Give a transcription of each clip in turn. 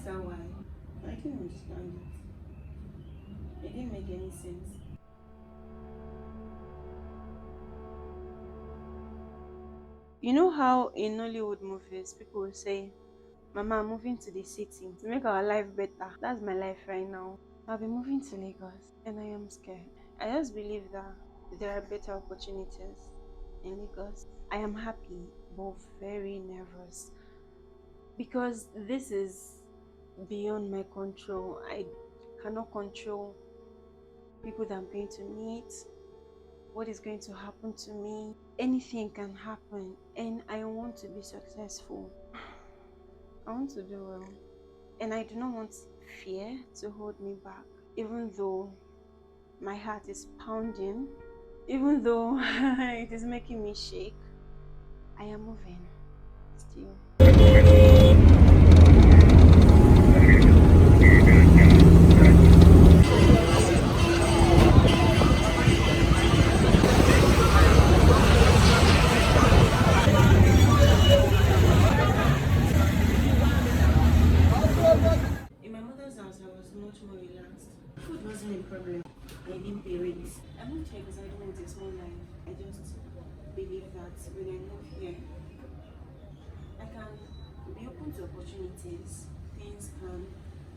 asked her why. I didn't understand it. It didn't make any sense. You know how in Nollywood movies people will say, Mama, I'm moving to the city to make our life better. That's my life right now. I'll be moving to Lagos and I am scared. I just believe that there are better opportunities in Lagos. I am happy but very nervous because this is beyond my control. I cannot control people that I'm going to meet, what is going to happen to me. Anything can happen, and I want to be successful. I want to do well, and I do not want fear to hold me back, even though my heart is pounding, even though it is making me shake. I am moving still. In my mother's house, I was much more relaxed. Food wasn't a problem. I didn't pay rent. I moved here because I don't want a small life. I just believe that when I move here, I can be open to opportunities. Things can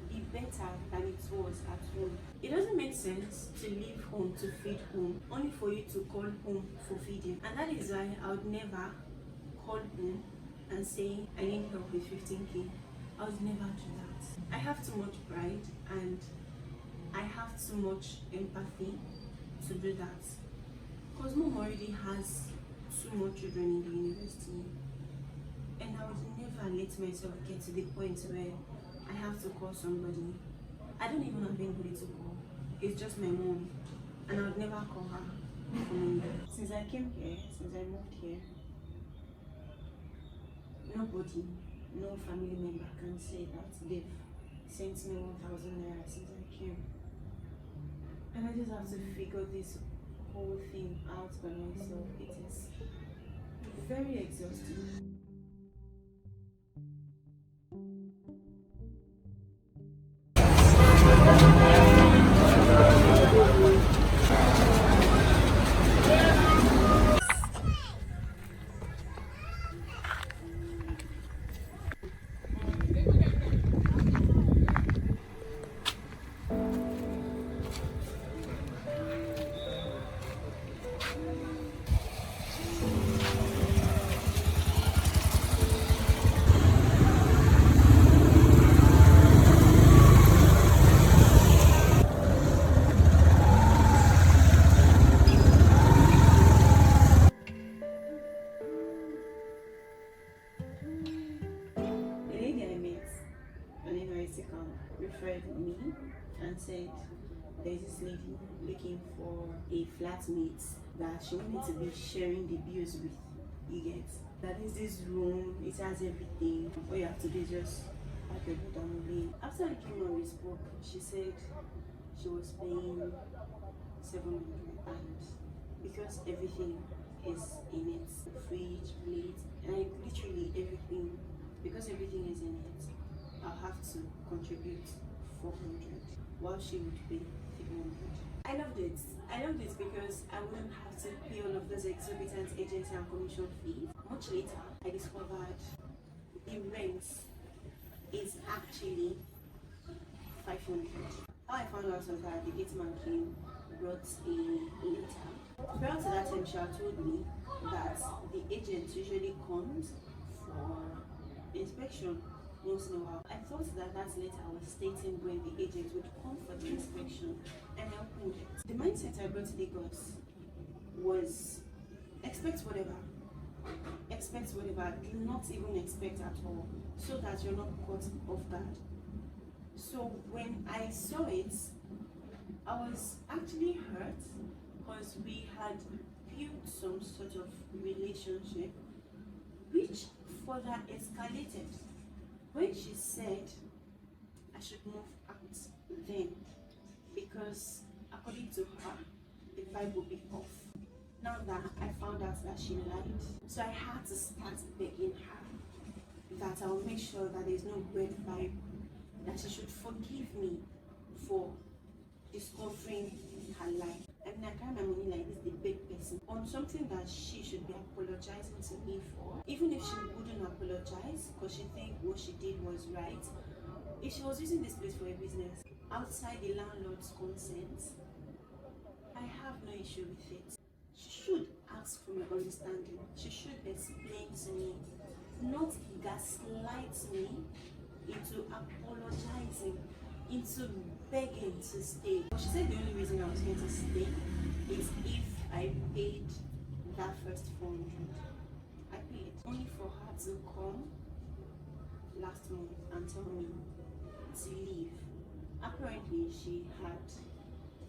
be better than it was at home. It doesn't make sense to leave home to feed home, only for you to call home for feeding. And that is why I would never call home and say I need help with 15k. I would never do that. I have too much pride and I have too much empathy to do that. Because mom already has two more children in the university, and I would never let myself get to the point where I have to call somebody. I don't even have anybody to call. It's just my mom, and I would never call her for money. Since I came here, since I moved here, nobody, no family member can say that they've sent me 1,000 naira since I came. And I just have to figure this whole thing out by myself. It is very exhausting. The lady I met on university camp referred me and said there's this lady looking for a flatmate that she wanted to be sharing the bills with. You get that is this room, it has everything. All you have to do is just pack your boot and leave. After I came on, we spoke. She said she was paying 700, and because everything is in it, fridge, plate, and literally everything, because everything is in it, I'll have to contribute 400 while she would pay 300. I loved it. I loved it because I wouldn't have to pay all of those exorbitant agency and commission fees. Much later, I discovered the rent is actually 500. How I found out was that the gate man came, brought a letter. Prior to that time, she had told me that the agent usually comes for inspection once in a while. I thought that that letter was stating when the agent would come for the inspection, and I opened it. The mindset I brought to Lagos was expect whatever. Expect whatever. Do not even expect at all, so that you're not caught off guard. So when I saw it, I was actually hurt because we had built some sort of relationship which further escalated when she said I should move out then, because according to her, the vibe would be off. Now that I found out that she lied, so I had to start begging her that I'll make sure that there's no weird vibe that she should forgive me for discovering her life. I mean, I carry my money like this, the big person, on something that she should be apologizing to me for. Even if she wouldn't apologize because she think what she did was right. If she was using this place for a business outside the landlord's consent, I have no issue with it. She should ask for my understanding. She should explain to me, not gaslight me into apologizing, into begging to stay. She said the only reason I was going to stay is if I paid that first 400. I paid only for her to come last month and tell me to leave. Apparently she had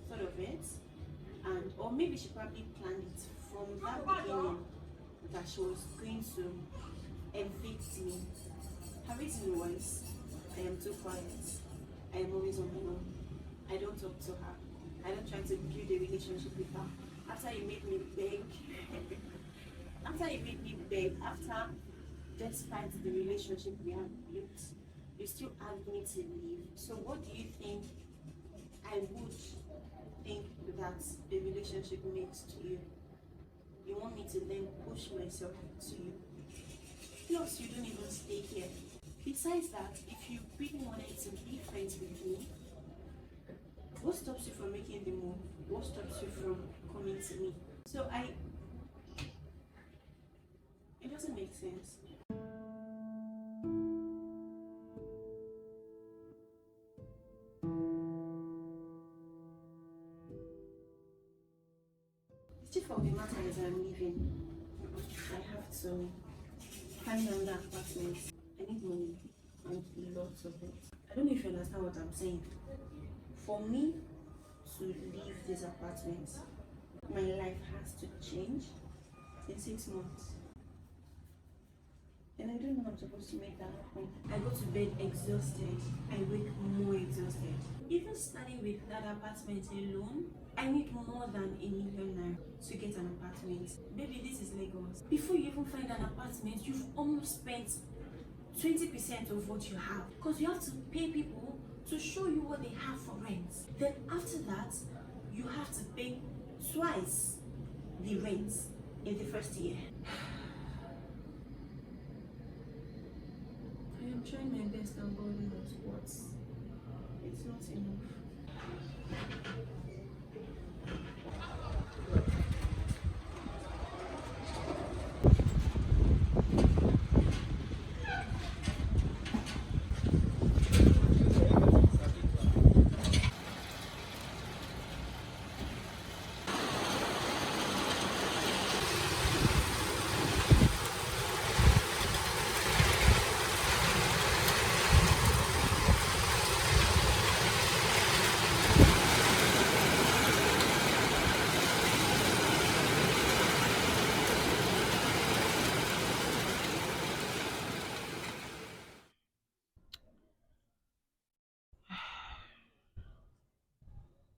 thought of it, and or maybe she probably planned it from that beginning that she was going to evict me. Her reason was, I am too quiet, I am always on my own, I don't talk to her, I don't try to build a relationship with her. After you made me beg, after despite the relationship we have built, you still ask me to leave. So what do you think I would think that the relationship makes to you? You want me to then push myself to you? Plus, you don't even stay here. Besides that, if you really wanted to be friends with me, what stops you from making the move? What stops you from coming to me? So it doesn't make sense. The chief of the matter is I'm leaving. I have to find another apartment. I need money and lots of it. I don't know if you understand what I'm saying. For me to leave this apartment, my life has to change in 6 months. And I don't know how I'm supposed to make that happen. I go to bed exhausted. I wake more exhausted. Even starting with that apartment alone, I need more than ₦1 million to get an apartment. Baby, this is Lagos. Before you even find an apartment, you've almost spent 20% of what you have. Because you have to pay people to show you what they have for rent. Then after that, you have to pay twice the rent in the first year. I am trying my best and God knows what. It's not enough.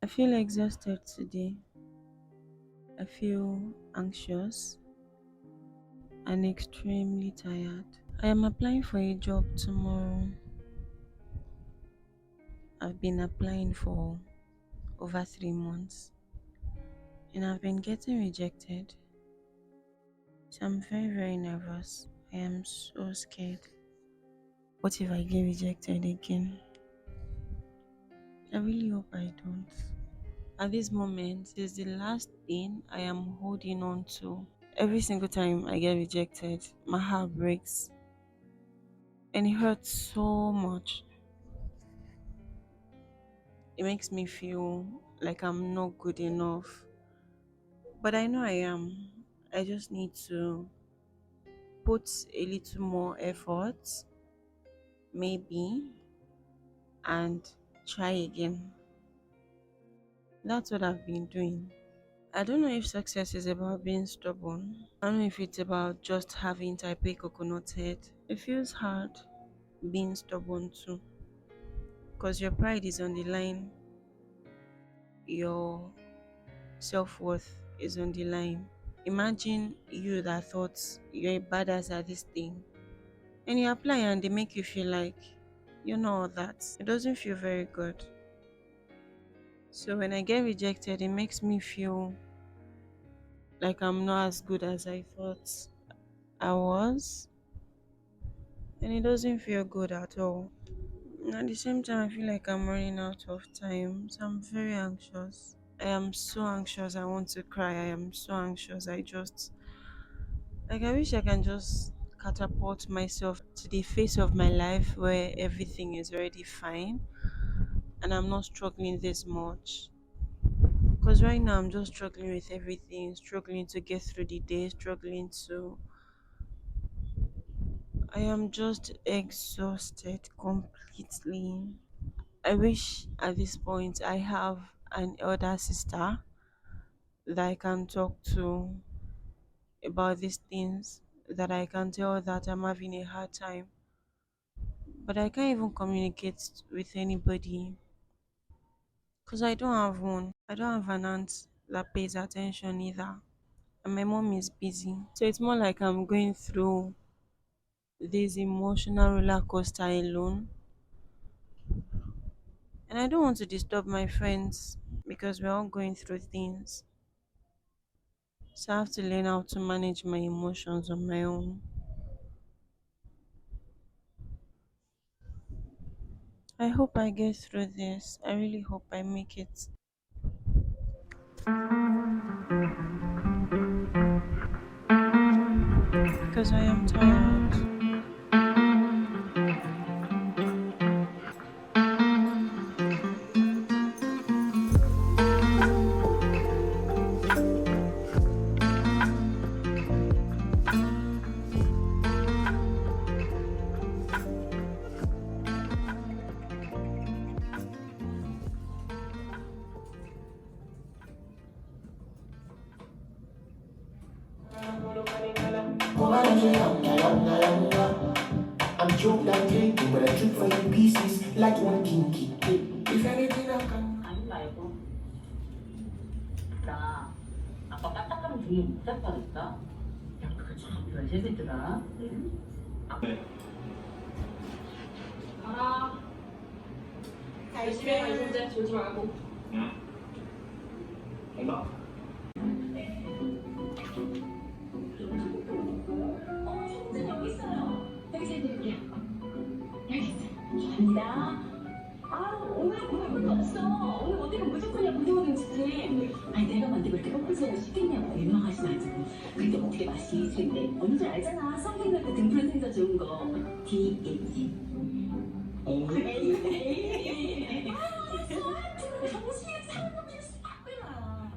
I feel exhausted today. I feel anxious and extremely tired. I am applying for a job tomorrow. I've been applying for over 3 months and I've been getting rejected. So I'm very, very nervous. I am so scared. What if I get rejected again? I really hope I don't. At this moment, it's the last thing I am holding on to. Every single time I get rejected, my heart breaks and it hurts so much. It makes me feel like I'm not good enough. But I know I am. I just need to put a little more effort, maybe, and try again. That's what I've been doing. I don't know if success is about being stubborn. I don't know if it's about just having type A coconut head. It feels hard being stubborn too. Because your pride is on the line, your self worth is on the line. Imagine you that thought you're a badass at this thing, and you apply and they make you feel like You know that. It doesn't feel very good. So when I get rejected, it makes me feel like I'm not as good as I thought I was. And it doesn't feel good at all. And at the same time, I feel like I'm running out of time. So I'm very anxious. I am so anxious. I want to cry. I am so anxious. I wish I can just catapult myself to the face of my life where everything is already fine and I'm not struggling this much. Because right now I'm just struggling with everything, struggling to get through the day, struggling to. I am just exhausted completely. I wish at this point I have an elder sister that I can talk to about these things, that I can tell that I'm having a hard time. But I can't even communicate with anybody because I don't have one. I don't have an aunt that pays attention either. And my mom is busy. So it's more like I'm going through this emotional roller coaster alone. And I don't want to disturb my friends because we're all going through things. So I have to learn how to manage my emotions on my own. I hope I get through this. I really hope I make it because I am tired. I'm choked like drinking, but I drink for you pieces like one kinky. If anything I can. 아니 말고 나 아까 까딱하면 등에 못 잡아겠다. 야 그거 참 별재밌더라. 응? 알아. 열심히 해 이제 졸지 말고. 응? 엄마. 선생 여기 있어요. 여기 드릴게요. 여기 있어요. 감사합니다. 오늘 것도 없어. 오늘 어디는 무조건이야 무조건 치지. 아니 내가 만들고 이렇게 뽀뽀지를 시켰냐고 유명하진 않지고. 근데 어떻게 맛이 있는데 뭔지 알잖아. 성경할 때 등불 생겨 좋은 거. DH. 에이. 정신이 사람들이 싹구나.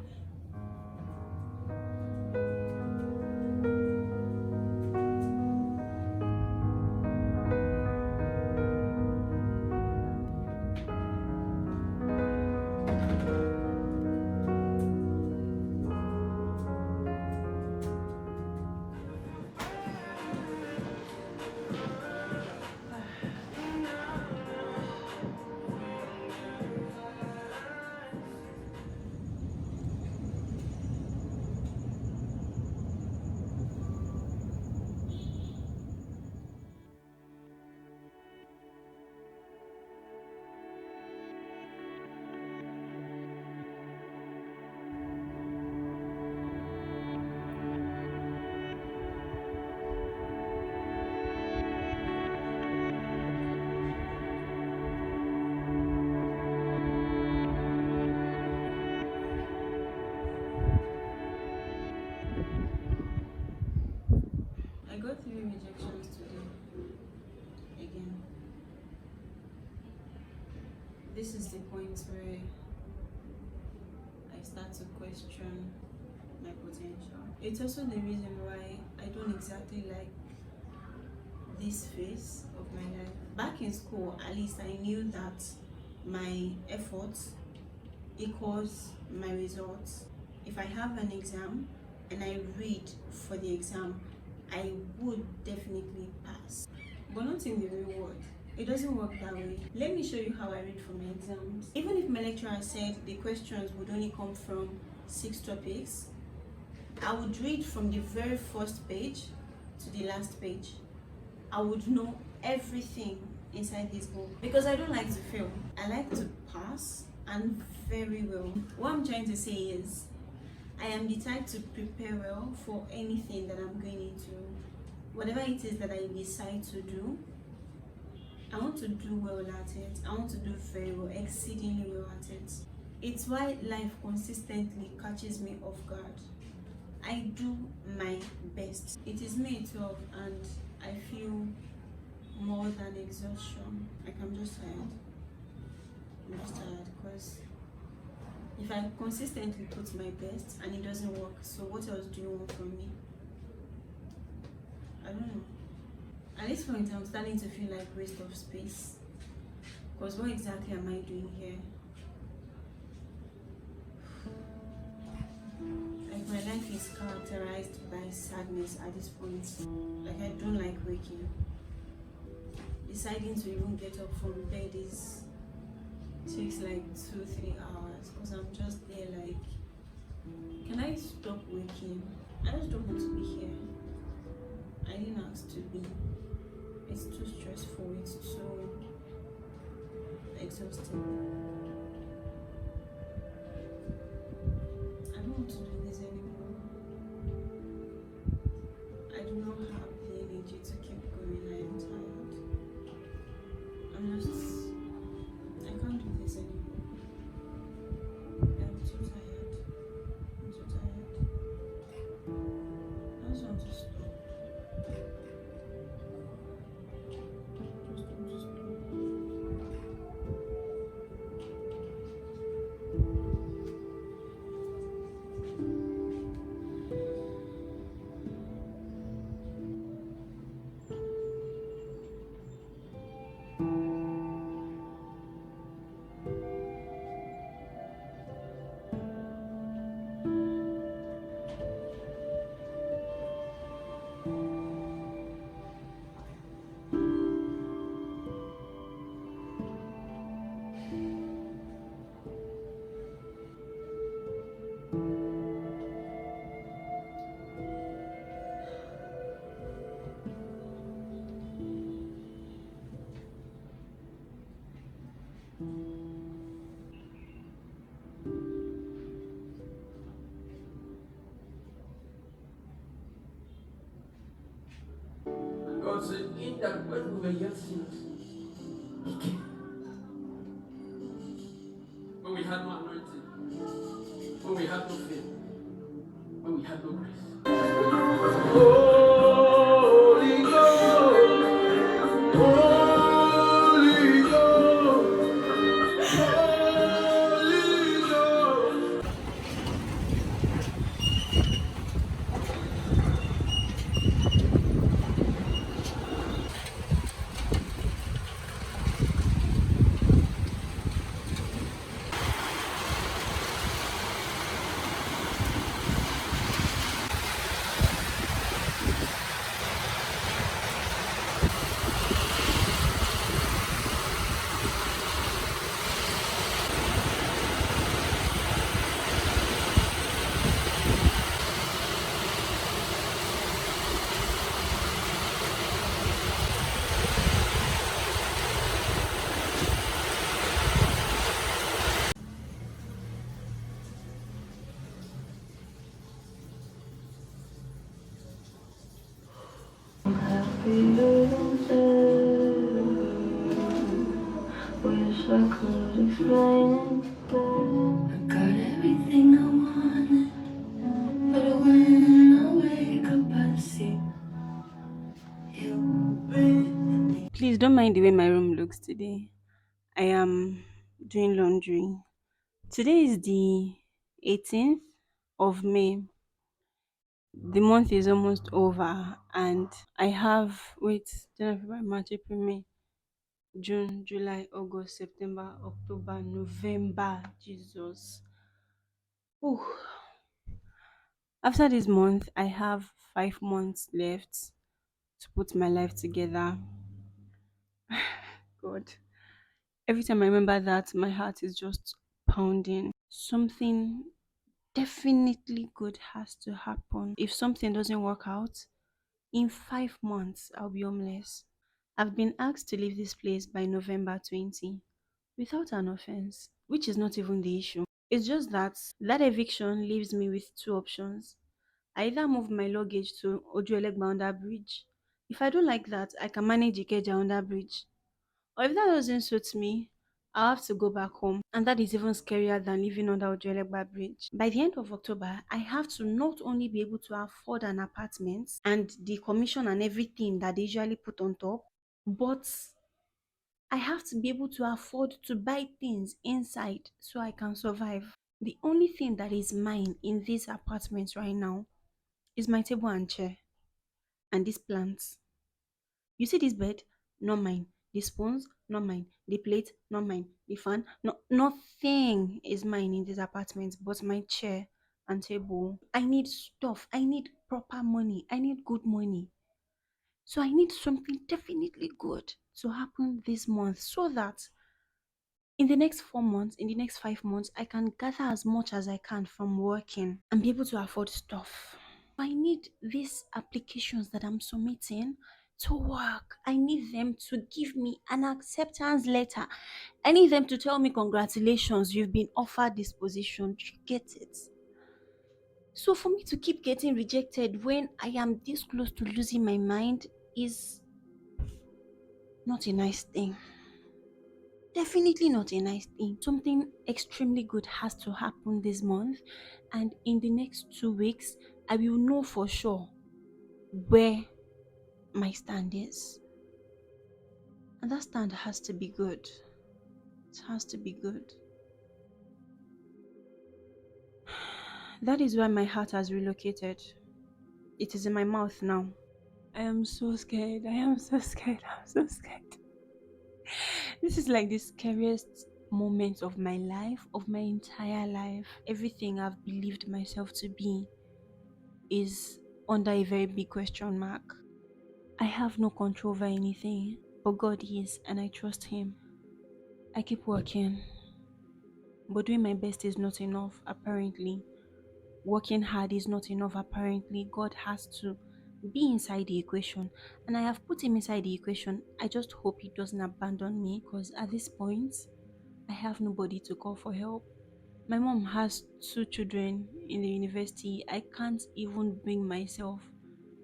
I got 3 rejections today. Again. This is the point where I start to question my potential. It's also the reason why I don't exactly like this phase of my life. Back in school, at least I knew that my efforts equals my results. If I have an exam and I read for the exam, I would definitely pass. But not in the real world. It doesn't work that way. Let me show you how I read for my exams. Even if my lecturer said the questions would only come from 6 topics, I would read from the very first page to the last page. I would know everything inside this book because I don't like to fail. I like to pass and very well. What I'm trying to say is I am the type to prepare well for anything that I'm going into. Whatever it is that I decide to do, I want to do well at it. I want to do very well, exceedingly well at it. It's why life consistently catches me off guard. I do my best. It is May 12 and I feel more than exhaustion. Like I'm just tired. I'm just tired because if I consistently put my best and it doesn't work, so what else do you want from me? I don't know. At this point, I'm starting to feel like waste of space. Because what exactly am I doing here? Like my life is characterized by sadness at this point. Like I don't like waking. Deciding to even get up from bed takes like 2-3 hours because I'm just there like, can I stop waking? I just don't want to be here. I didn't ask to be. It's too stressful. It's too exhausting. I don't want to do this anymore. I do not have the energy to keep going. I am tired. I can't do this anymore. I'm too tired. I'm too tired. I just want to stop. Just want to stop. God said, in that when we were yet sinners, He came. When we had no anointing, when we had no faith, when we had no grace. Holy Ghost, Holy Ghost, Holy Ghost. Wish I could explain it. I got everything I wanted, but when I wake up, I see you. Please don't mind the way my room looks today. I am doing laundry. Today is the 18th of May. The month is almost over, and I have January, February, March, April, May, June, July, August, September, October, November. Jesus. Ooh. After this month, I have 5 months left to put my life together. God. Every time I remember that, my heart is just pounding. Something definitely good has to happen. If something doesn't work out, in 5 months, I'll be homeless. I've been asked to leave this place by November 20 without an offense, which is not even the issue. It's just that eviction leaves me with two options. I either move my luggage to Ojuelegba under bridge. If I don't like that, I can manage Ikeja under bridge. Or if that doesn't suit me, I'll have to go back home. And that is even scarier than living under Ojuelegba bridge. By the end of October, I have to not only be able to afford an apartment and the commission and everything that they usually put on top, but I have to be able to afford to buy things inside so I can survive. The only thing that is mine in this apartment right now is my table and chair and these plants. You see this bed? Not mine. The spoons? Not mine. The plate? Not mine. The fan? No, nothing is mine in this apartment but my chair and table. I need stuff. I need proper money. I need good money. So I need something definitely good to happen this month so that in the next 4 months, in the next 5 months, I can gather as much as I can from working and be able to afford stuff. I need these applications that I'm submitting to work. I need them to give me an acceptance letter. I need them to tell me, congratulations, you've been offered this position. You get it? So for me to keep getting rejected when I am this close to losing my mind is not a nice thing. Definitely not a nice thing. Something extremely good has to happen this month, and in the next 2 weeks, I will know for sure where my stand is. And that stand has to be good. It has to be good. That is why my heart has relocated. It is in my mouth now. I am so scared. I am so scared. I'm so scared. This is like the scariest moment of my life, of my entire life. Everything I've believed myself to be is under a very big question mark. I have no control over anything, but God is, and I trust Him. I keep working, but doing my best is not enough, apparently. Working hard is not enough, apparently. God has to be inside the equation, and I have put Him inside the equation. I just hope He doesn't abandon me, because at this point, I have nobody to call for help. My mom has 2 children in the university. I can't even bring myself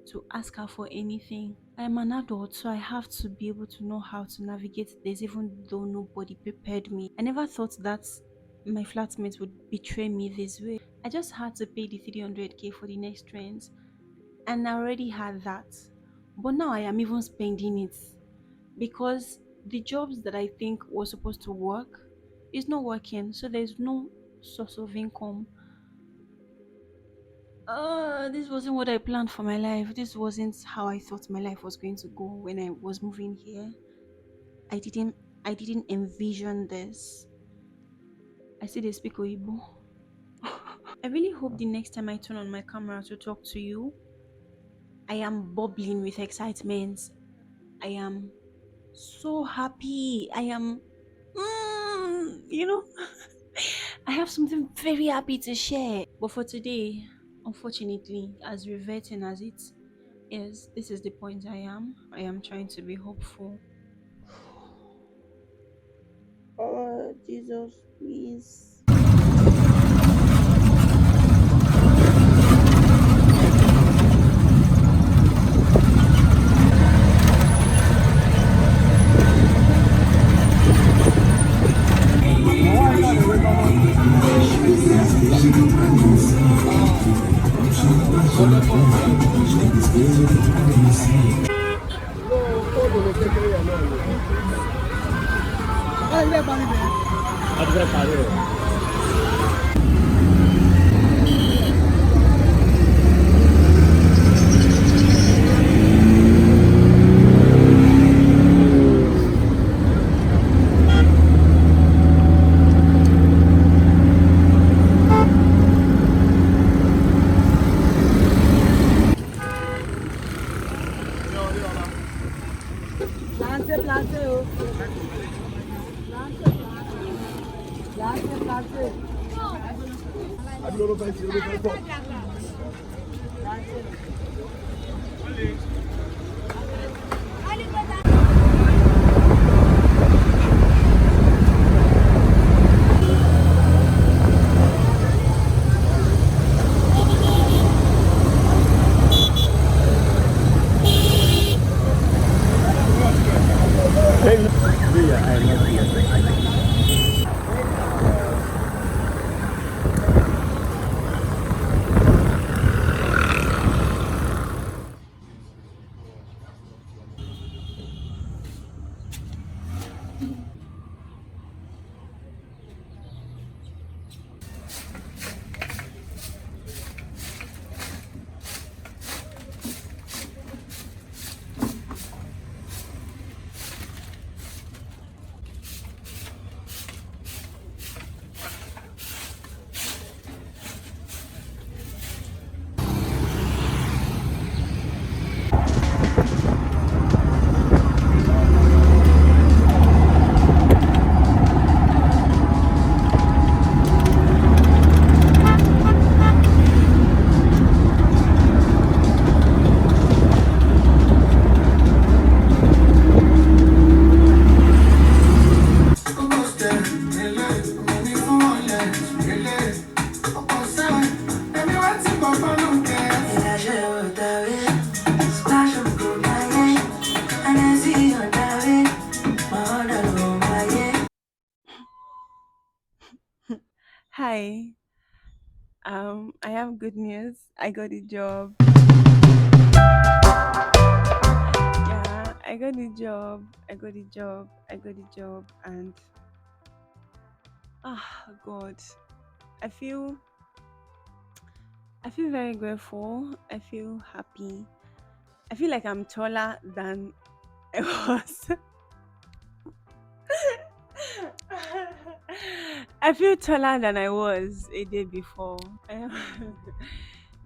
to ask her for anything. I am an adult, so I have to be able to know how to navigate this, even though nobody prepared me. I never thought that my flatmates would betray me this way. I just had to pay the 300k for the next rent, and I already had that. But now I am even spending it because the jobs that I think was supposed to work is not working, so there's no source of income. This wasn't what I planned for my life. This wasn't how I thought my life was going to go when I was moving here. I didn't envision this. I see they speak Oyibo. I really hope the next time I turn on my camera to talk to you, I am bubbling with excitement. I am so happy. I am, you know, I have something very happy to share. But for today, unfortunately, as reverting as it is, this is the point I am. I am trying to be hopeful. Oh, Jesus, please. I'm not here. Hi, I have good news. I got a job. Yeah, I got a job. I got a job. I got a job, and God, I feel, I feel very grateful. I feel happy. I feel like I'm taller than I was. I feel taller than I was a day before. I am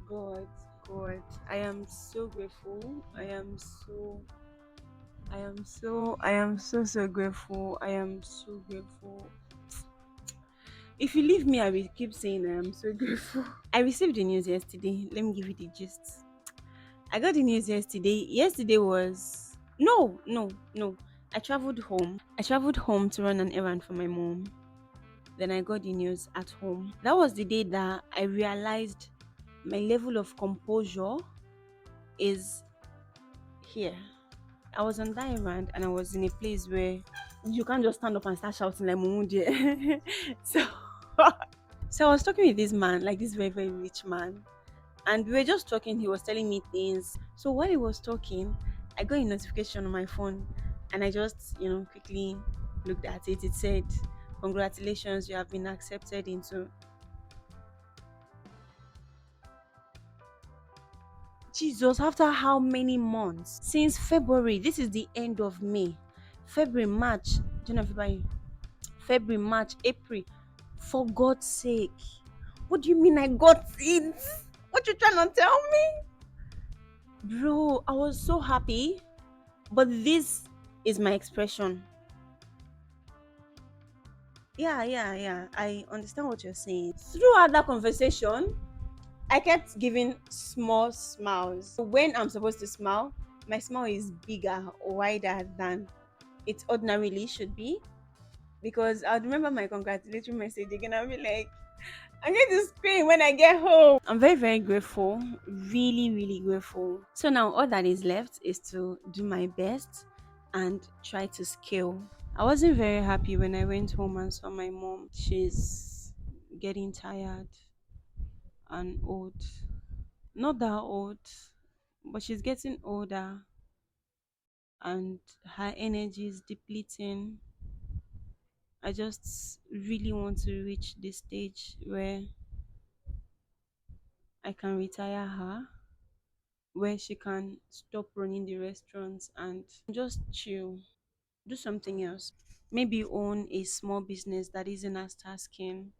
God, God. I am so grateful. I am so grateful. I am so grateful. If you leave me, I will keep saying I am so grateful. I received the news yesterday. Let me give you the gist. I got the news yesterday. Yesterday was no. I traveled home. I traveled home to run an errand for my mom. Then I got the news at home. That was the day that I realized my level of composure is here. I was on that errand and I was in a place where you can't just stand up and start shouting like Mumu dear. so so I was talking with this man, like this very, very rich man. And we were just talking, he was telling me things. So while he was talking, I got a notification on my phone and I just, quickly looked at it. It said, congratulations, you have been accepted into Jesus. After how many months? Since February. This is the end of May. February, March, January, February, March, April. For God's sake. What do you mean I got it? What you trying to tell me? Bro, I was so happy. But this is my expression. Yeah. I understand what you're saying. Throughout that conversation, I kept giving small smiles. When I'm supposed to smile, my smile is bigger or wider than it ordinarily should be. Because I'd remember my congratulatory message again. I'll be like, I'm going to scream when I get home. I'm very, very grateful. Really, really grateful. So now all that is left is to do my best and try to scale. I wasn't very happy when I went home and saw my mom. She's getting tired and old. Not that old, but she's getting older and her energy is depleting. I just really want to reach the stage where I can retire her, where she can stop running the restaurants and just chill, do something else. Maybe own a small business that isn't as tasking,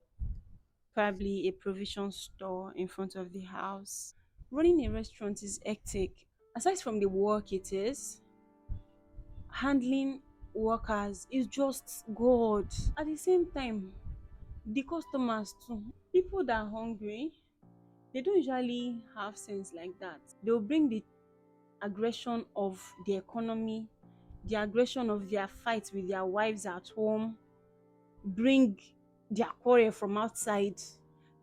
probably a provision store in front of the house. Running a restaurant is hectic. Aside from the work it is, handling workers is just God. At the same time, the customers too. People that are hungry, they don't usually have sense like that. They'll bring the aggression of the economy, the aggression of their fights with their wives at home, bring their quarrel from outside,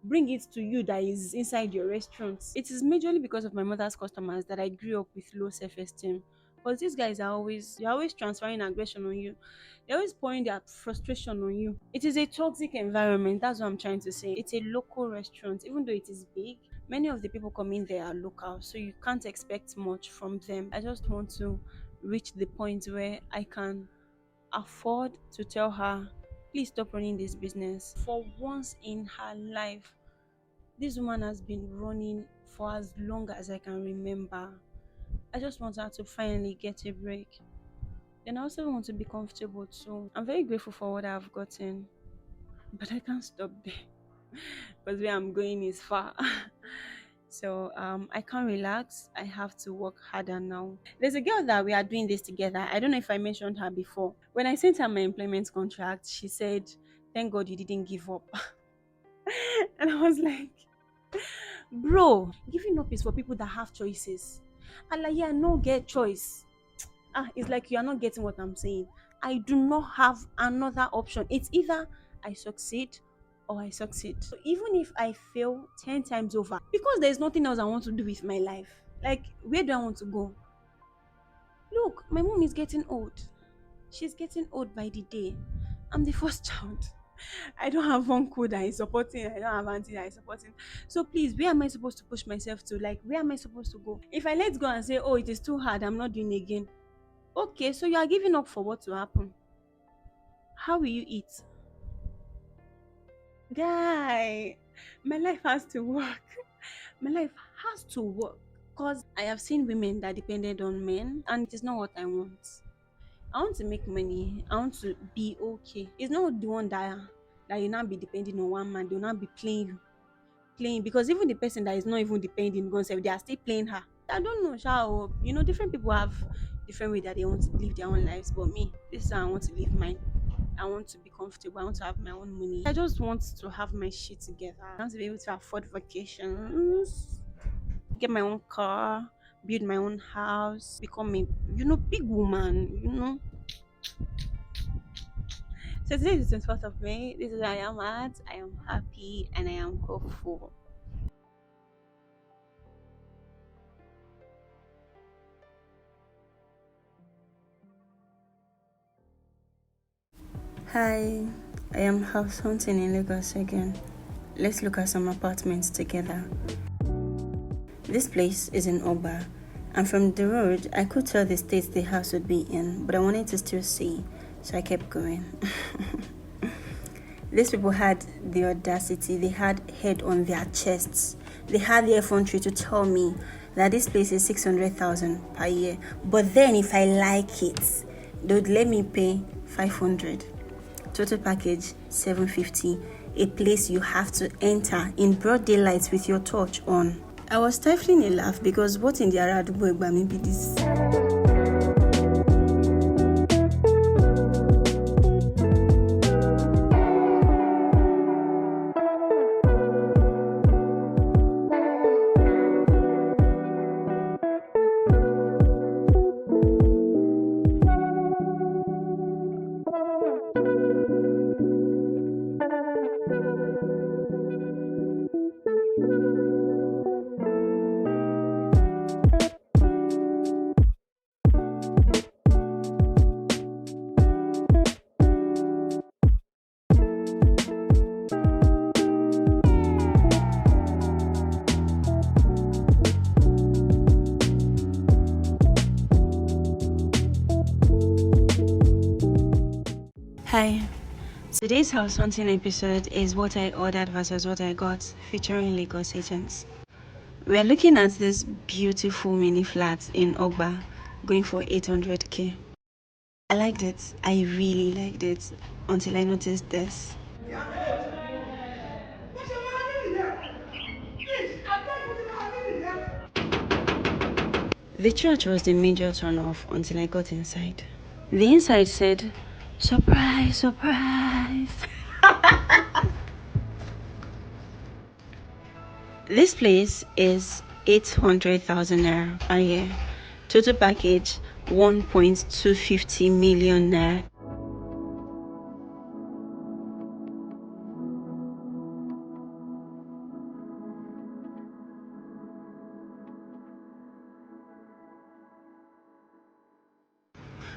bring it to you that is inside your restaurant. It is majorly because of my mother's customers that I grew up with low self-esteem. Because these guys you're always transferring aggression on you. They're always pouring their frustration on you. It is a toxic environment. That's what I'm trying to say. It's a local restaurant, even though it is big. Many of the people coming there are local, so you can't expect much from them. I just want to reach the point where I can afford to tell her, please stop running this business. For once in her life, this woman has been running for as long as I can remember. I just want her to finally get a break. Then I also want to be comfortable too. I'm very grateful for what I've gotten, but I can't stop there because where I'm going is far. So I can't relax. I have to work harder now. There's a girl that we are doing this together. I don't know if I mentioned her before. When I sent her my employment contract, she said, "Thank God you didn't give up." And I was like, bro, giving up is for people that have choices. And like, yeah, no get choice. It's like you are not getting what I'm saying. I do not have another option. It's either I succeed or I succeed. So even if I fail 10 times over, because there's nothing else I want to do with my life. Like, where do I want to go? Look, my mom is getting old. She's getting old by the day. I'm the first child. I don't have uncle that is supporting. I don't have auntie that is supporting. So please, where am I supposed to push myself to? Like, where am I supposed to go? If I let go and say, oh, it is too hard, I'm not doing again. Okay, so you are giving up for what to happen. How will you eat? Guy, my life has to work. My life has to work. Because I have seen women that depended on men, and it is not what I want. I want to make money. I want to be okay. It's not the one that you not be depending on one man. They'll not be playing because even the person that is not even depending on themselves, they are still playing her. I don't know, how different people have different way that they want to live their own lives. But me, this is how I want to live mine. I want to be comfortable. I want to have my own money. I just want to have my shit together. I want to be able to afford vacations, get my own car, build my own house, become a big woman. So today is the 24th of May. This is where I am at. I am happy and I am hopeful. Hi, I am house hunting in Lagos again. Let's look at some apartments together. This place is in Oba, and from the road, I could tell the state the house would be in, but I wanted to still see, so I kept going. These people had the audacity, they had head on their chests. They had the effrontery to tell me that this place is 600,000 per year, but then if I like it, they would let me pay 500. Total package 750. A place you have to enter in broad daylight with your torch on. I was stifling a laugh because what in the Aradubo Egbami be this? Hi, today's house hunting episode is what I ordered versus what I got, featuring Lagos agents. We're looking at this beautiful mini flat in Ogba, going for 800k. I liked it. I really liked it until I noticed this. The church was the major turn off until I got inside. The inside said, surprise, surprise. This place is 800,000 naira per year. Total package 1.250 million naira.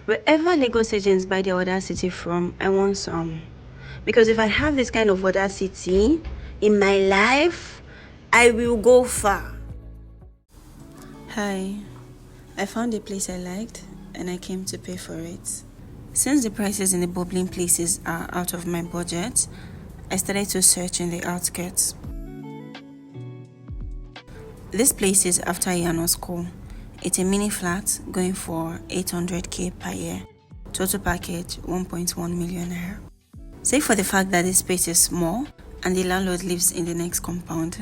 Wherever Lagos agents buy their audacity from, I want some. Because if I have this kind of audacity in my life, I will go far. Hi, I found a place I liked and I came to pay for it. Since the prices in the bubbling places are out of my budget, I started to search in the outskirts. This place is after Yano School. It's a mini flat going for 800k per year. Total package 1.1 million naira. Save for the fact that this space is small and the landlord lives in the next compound.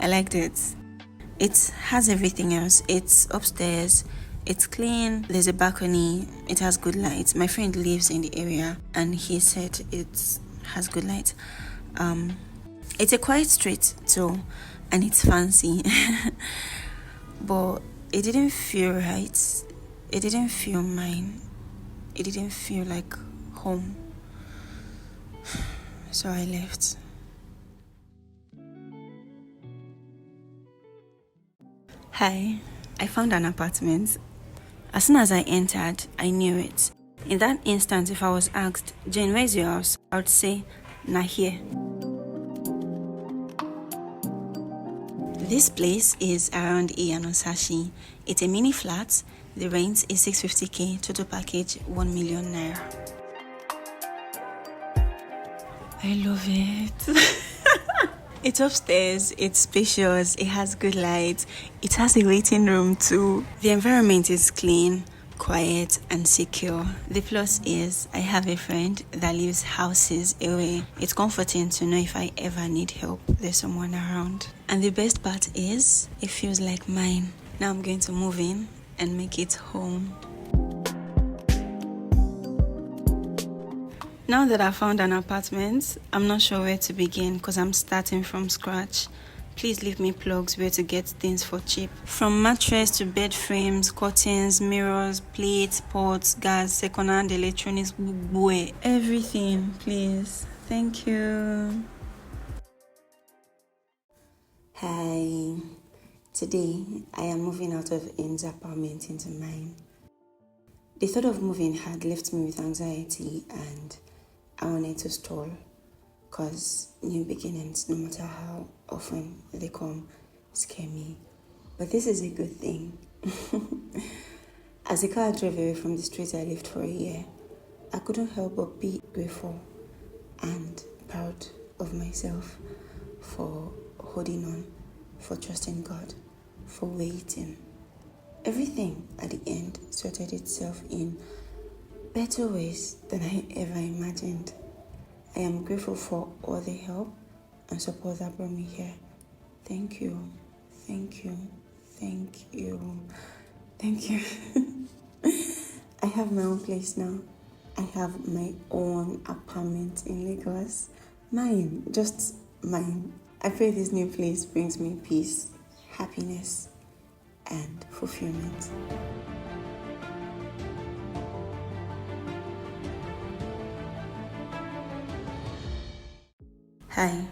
I liked it. It has everything else. It's upstairs, it's clean, there's a balcony, it has good lights. My friend lives in the area and he said it has good light. It's a quiet street too, and it's fancy. But it didn't feel right. It didn't feel mine. It didn't feel like home. So I left. Hi, I found an apartment. As soon as I entered, I knew it. In that instant, if I was asked, Jane, where's your house? I would say, nah, here. This place is around Iyanosashi. It's a mini flat. The rent is 650k, total package 1 million naira. I love it. It's upstairs, it's spacious, it has good lights, it has a waiting room too. The environment is clean, quiet and secure. The plus is I have a friend that lives houses away. It's comforting to know if I ever need help, there's someone around. And the best part is it feels like mine. Now I'm going to move in and make it home. Now that I found an apartment, I'm not sure where to begin because I'm starting from scratch. Please leave me plugs where to get things for cheap. From mattress to bed frames, curtains, mirrors, plates, pots, gas, second-hand electronics, everything, please. Thank you. Hi. Today, I am moving out of N's apartment into mine. The thought of moving had left me with anxiety and I wanted to stall because new beginnings, no matter how often they come, scare me. But this is a good thing. As the car drove away from the street I lived for a year, I couldn't help but be grateful and proud of myself for holding on, for trusting God, for waiting. Everything at the end sorted itself in better ways than I ever imagined. I am grateful for all the help and support that brought me here. Thank you, thank you, thank you, thank you. I have my own place now. I have my own apartment in Lagos. Mine, just mine. I pray this new place brings me peace, happiness, and fulfillment. Hi,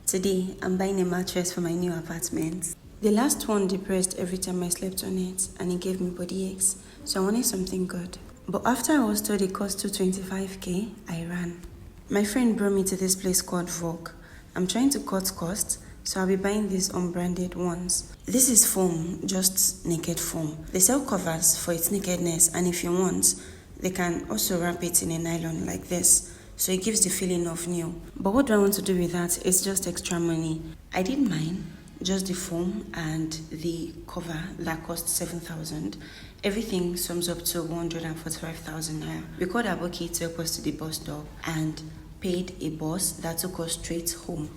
today I'm buying a mattress for my new apartment. The last one depressed every time I slept on it and it gave me body aches, so I wanted something good. But after I was told it cost 225k, I ran. My friend brought me to this place called Vogue. I'm trying to cut costs, so I'll be buying these unbranded ones. This is foam, just naked foam. They sell covers for its nakedness, and if you want, they can also wrap it in a nylon like this, so it gives the feeling of new. But what do I want to do with that? It's just extra money. I did mine, just the foam and the cover that cost 7,000. Everything sums up to 145,000 naira. We called Aboki to help us to the bus stop and paid a bus that took us straight home,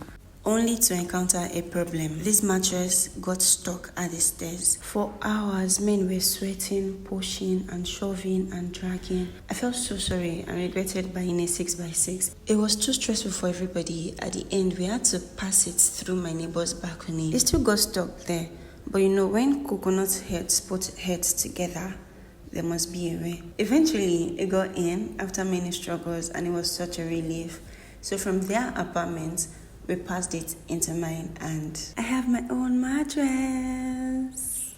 only to encounter a problem. This mattress got stuck at the stairs. For hours, men were sweating, pushing and shoving and dragging. I felt so sorry and regretted buying a 6x6. It was too stressful for everybody. At the end, we had to pass it through my neighbor's balcony. It still got stuck there. But you know, when coconut heads put heads together, there must be a way. Eventually, it got in after many struggles and it was such a relief. So from their apartment, we passed it into mine and I have my own mattress.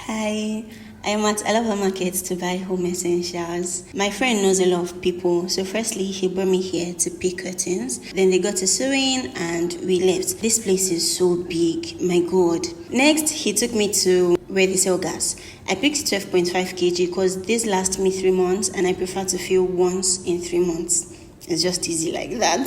Hi, I am at Alaba Market to buy home essentials. My friend knows a lot of people, so firstly he brought me here to pick curtains. Then they got to sewing and we left. This place is so big, my god. Next, he took me to where they sell gas. I picked 12.5 kg because this lasts me 3 months and I prefer to fill once in 3 months. It's just easy like that.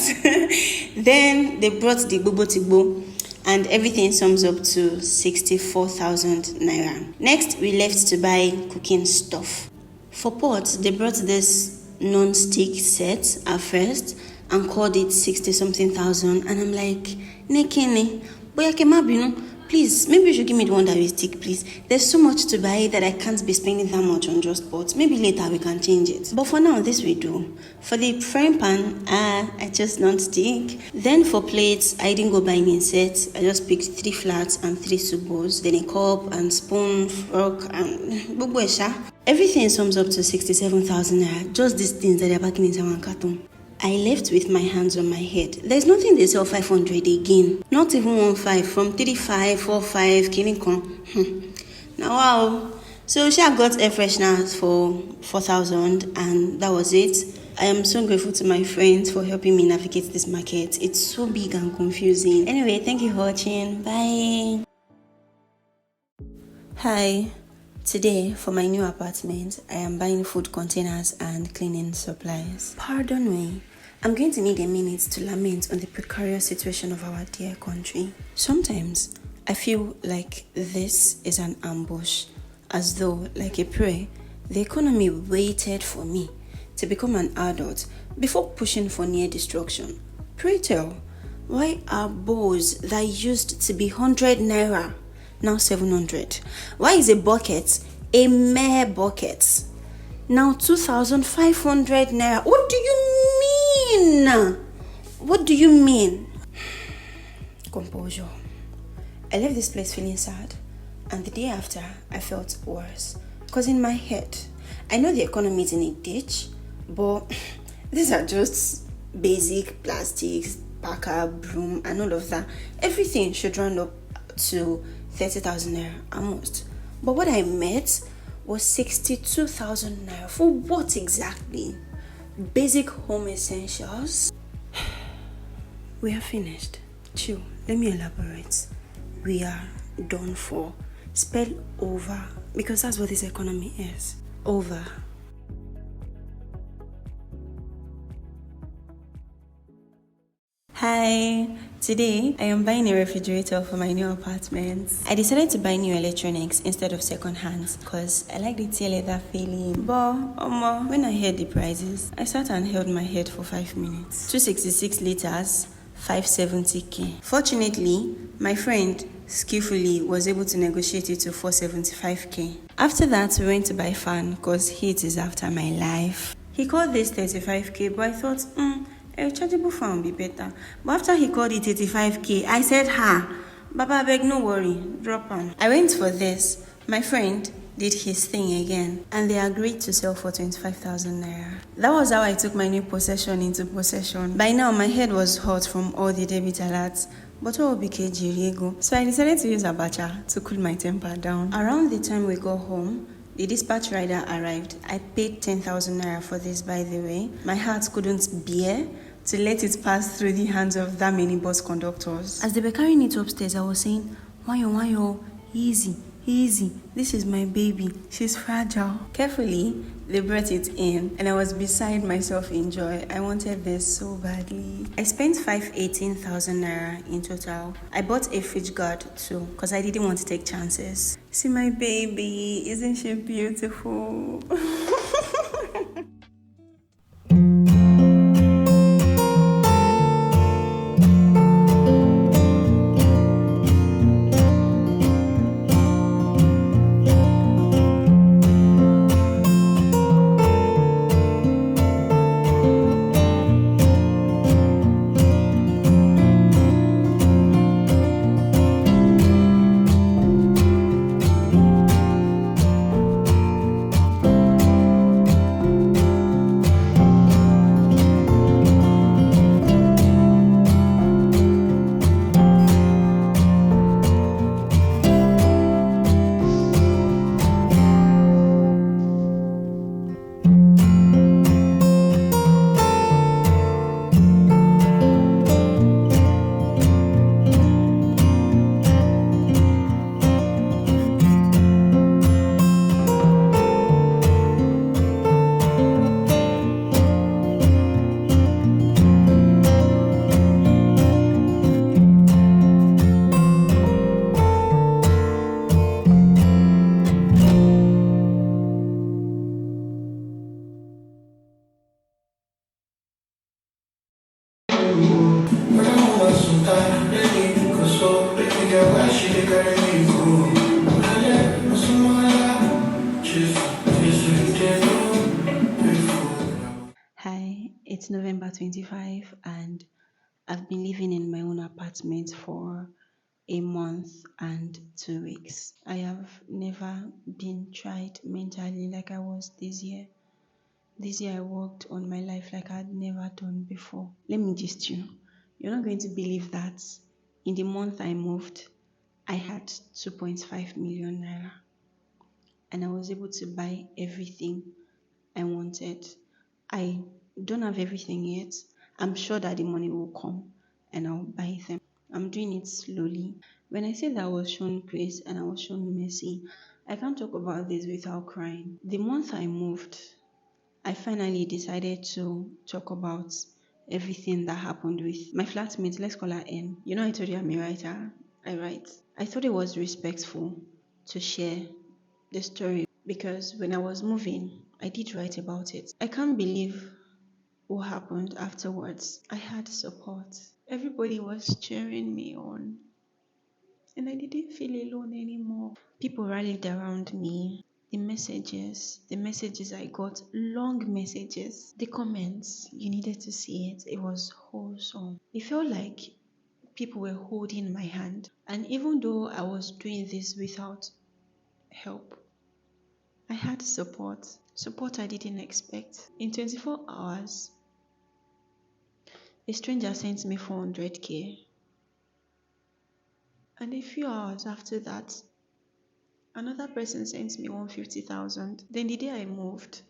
Then they brought the Bobo Tigbo and everything sums up to 64,000 naira. Next, we left to buy cooking stuff. For pots, they brought this non-stick set at first and called it 60 something thousand, and I'm like, Nekene, boya kemabino, please, maybe you should give me the one that will stick, please. There's so much to buy that I can't be spending that much on just pots. Maybe later we can change it. But for now, this we do. For the frying pan, I just non-stick. Then for plates, I didn't go buying in sets. I just picked 3 flats and 3 soup bowls, then a cup and spoon, fork, and bubwesha. Everything sums up to 67,000 naira. Just these things that they're packing in one carton. I left with my hands on my head. There's nothing they sell 500 again. Not even 15 from 35, 45, kinikon. Now wow. So she got air fresheners for 4,000 and that was it. I am so grateful to my friends for helping me navigate this market. It's so big and confusing. Anyway, thank you for watching. Bye. Hi. Today, for my new apartment, I am buying food containers and cleaning supplies. Pardon me, I'm going to need a minute to lament on the precarious situation of our dear country. Sometimes, I feel like this is an ambush, as though, like a prey, the economy waited for me to become an adult before pushing for near destruction. Pray tell, why are bowls that used to be 100 naira now 700? Why is a bucket, a mere bucket, now 2,500 naira? What do you mean? What do you mean? Composure. I left this place feeling sad, and the day after, I felt worse. Because in my head, I know the economy is in a ditch, but these are just basic plastics, packer, broom, and all of that. Everything should round up to 30,000 naira almost. But what I met was 62,000 naira. For what exactly? Basic home essentials. We are finished. Chill, let me elaborate. We are done for. Spell over, because that's what this economy is. Over. Hi, today I am buying a refrigerator for my new apartment. I decided to buy new electronics instead of second hands because I like the tail leather feeling. But when I heard the prices, I sat and held my head for 5 minutes. 266 liters, 570k. Fortunately, my friend skillfully was able to negotiate it to 475k. After that, we went to buy fan because heat is after my life. He called this 35k, but I thought, a rechargeable fan would be better. But after he called it 85k, I said, Baba beg, no worry, drop on. I went for this. My friend did his thing again, and they agreed to sell for 25,000 naira. That was how I took my new possession into possession. By now, my head was hot from all the debit alerts. But what would be KG? So I decided to use abacha to cool my temper down. Around the time we got home, the dispatch rider arrived. I paid 10,000 naira for this, by the way. My heart couldn't bear to let it pass through the hands of that many bus conductors. As they were carrying it upstairs, I was saying, Wayo, easy, this is my baby, she's fragile. Carefully, they brought it in, and I was beside myself in joy. I wanted this so badly. I spent 518,000 naira in total. I bought a fridge guard too, because I didn't want to take chances. See my baby, isn't she beautiful? Hi, it's November 25 and I've been living in my own apartment for a month and 2 weeks. I have never been tried mentally like I was this year. This year I worked on my life like I'd never done before. Let me gist you. You're not going to believe that in the month I moved, I had 2.5 million naira and I was able to buy everything I wanted. I don't have everything yet. I'm sure that the money will come and I'll buy them. I'm doing it slowly. When I say that I was shown grace and I was shown mercy, I can't talk about this without crying. The month I moved, I finally decided to talk about everything that happened with my flatmate. Let's call her N. You know, I told you I'm a writer. I write. I thought it was respectful to share the story because when I was moving, I did write about it. I can't believe what happened afterwards. I had support. Everybody was cheering me on, and I didn't feel alone anymore. People rallied around me. The messages I got, long messages, the comments, you needed to see it. It was wholesome. It felt like people were holding my hand. And even though I was doing this without help, I had support I didn't expect. In 24 hours, a stranger sent me 400k. And a few hours after that, another person sent me 150,000. Then the day I moved,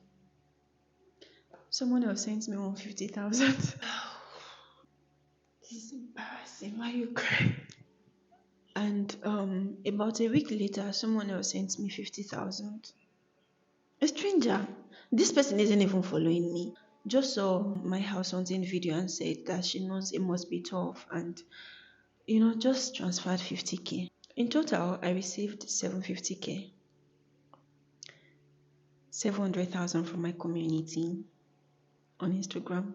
someone else sent me 150,000. This is embarrassing. Why are you crying? And about a week later, someone else sent me 50,000. A stranger. This person isn't even following me. Just saw my house hunting video and said that she knows it must be 12 and just transferred 50k. In total, I received 750k, 700,000 from my community on Instagram.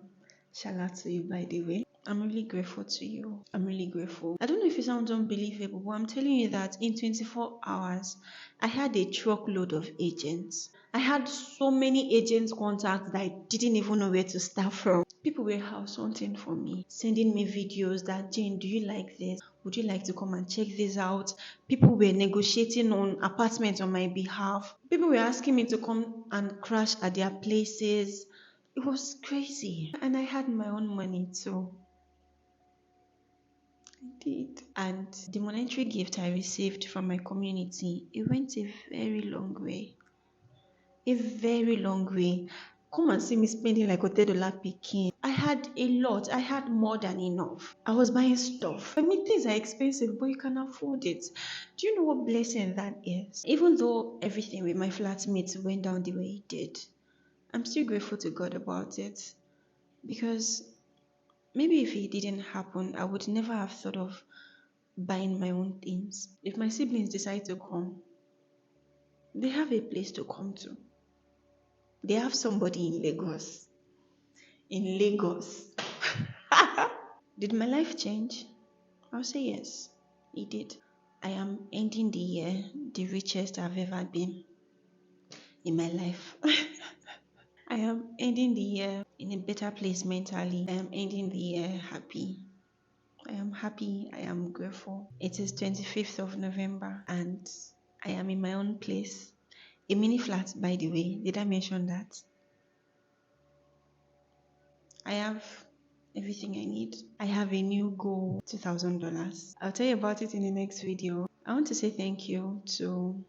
Shout out to you, by the way. I'm really grateful to you. I'm really grateful. I don't know if it sounds unbelievable, but I'm telling you that in 24 hours, I had a truckload of agents. I had so many agents contacts that I didn't even know where to start from. People were house hunting for me, sending me videos that, Jane, do you like this? Would you like to come and check this out? People were negotiating on apartments on my behalf. People were asking me to come and crash at their places. It was crazy. And I had my own money too. I did. And the monetary gift I received from my community, it went a very long way. A very long way. Come and see me spending like $30 picking. I had a lot. I had more than enough. I was buying stuff. I mean, things are expensive, but you can afford it. Do you know what blessing that is? Even though everything with my flatmates went down the way it did, I'm still grateful to God about it. Because maybe if it didn't happen, I would never have thought of buying my own things. If my siblings decide to come, they have a place to come to. They have somebody in Lagos. In Lagos. Did my life change? I'll say yes, it did. I am ending the year the richest I've ever been in my life. I am ending the year in a better place mentally. I am ending the year happy. I am happy. I am grateful. It is 25th of November and I am in my own place. A mini flat, by the way. Did I mention that? I have everything I need. I have a new goal, $2,000. I'll tell you about it in the next video. I want to say thank you to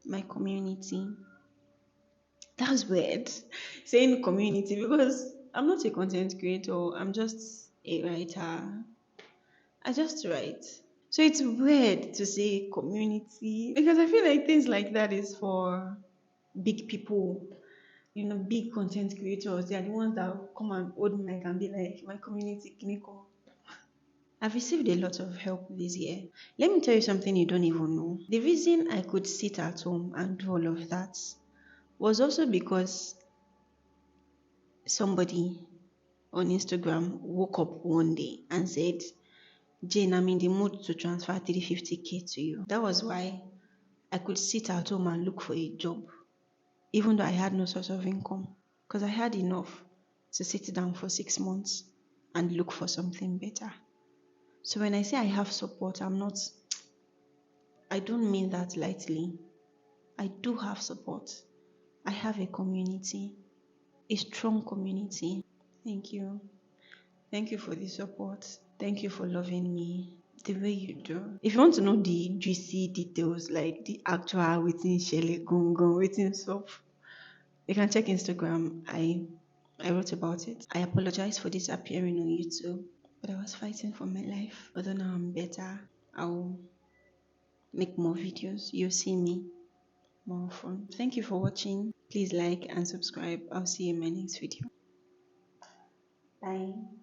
my community. That's weird saying community because I'm not a content creator. I'm just a writer. I just write. So it's weird to say community because I feel like things like that is for big people, big content creators. They are the ones that come and hold mic and be like, my community, Kiniko. I've received a lot of help this year. Let me tell you something you don't even know. The reason I could sit at home and do all of that was also because somebody on Instagram woke up one day and said, Jane, I'm in the mood to transfer 350k to you. That was why I could sit at home and look for a job, even though I had no source of income, because I had enough. to sit down for 6 months and look for something better. So when I say I have support, I don't mean that lightly. I do have support. I have a community, a strong community. Thank you. Thank you for the support. Thank you for loving me the way you do. If you want to know the juicy details, like the actual waiting Shelley Gungun, waiting stuff, you can check Instagram. I wrote about it. I apologize for disappearing on YouTube, but I was fighting for my life. Although now I'm better, I'll make more videos. You'll see me more often. Thank you for watching. Please like and subscribe. I'll see you in my next video. Bye.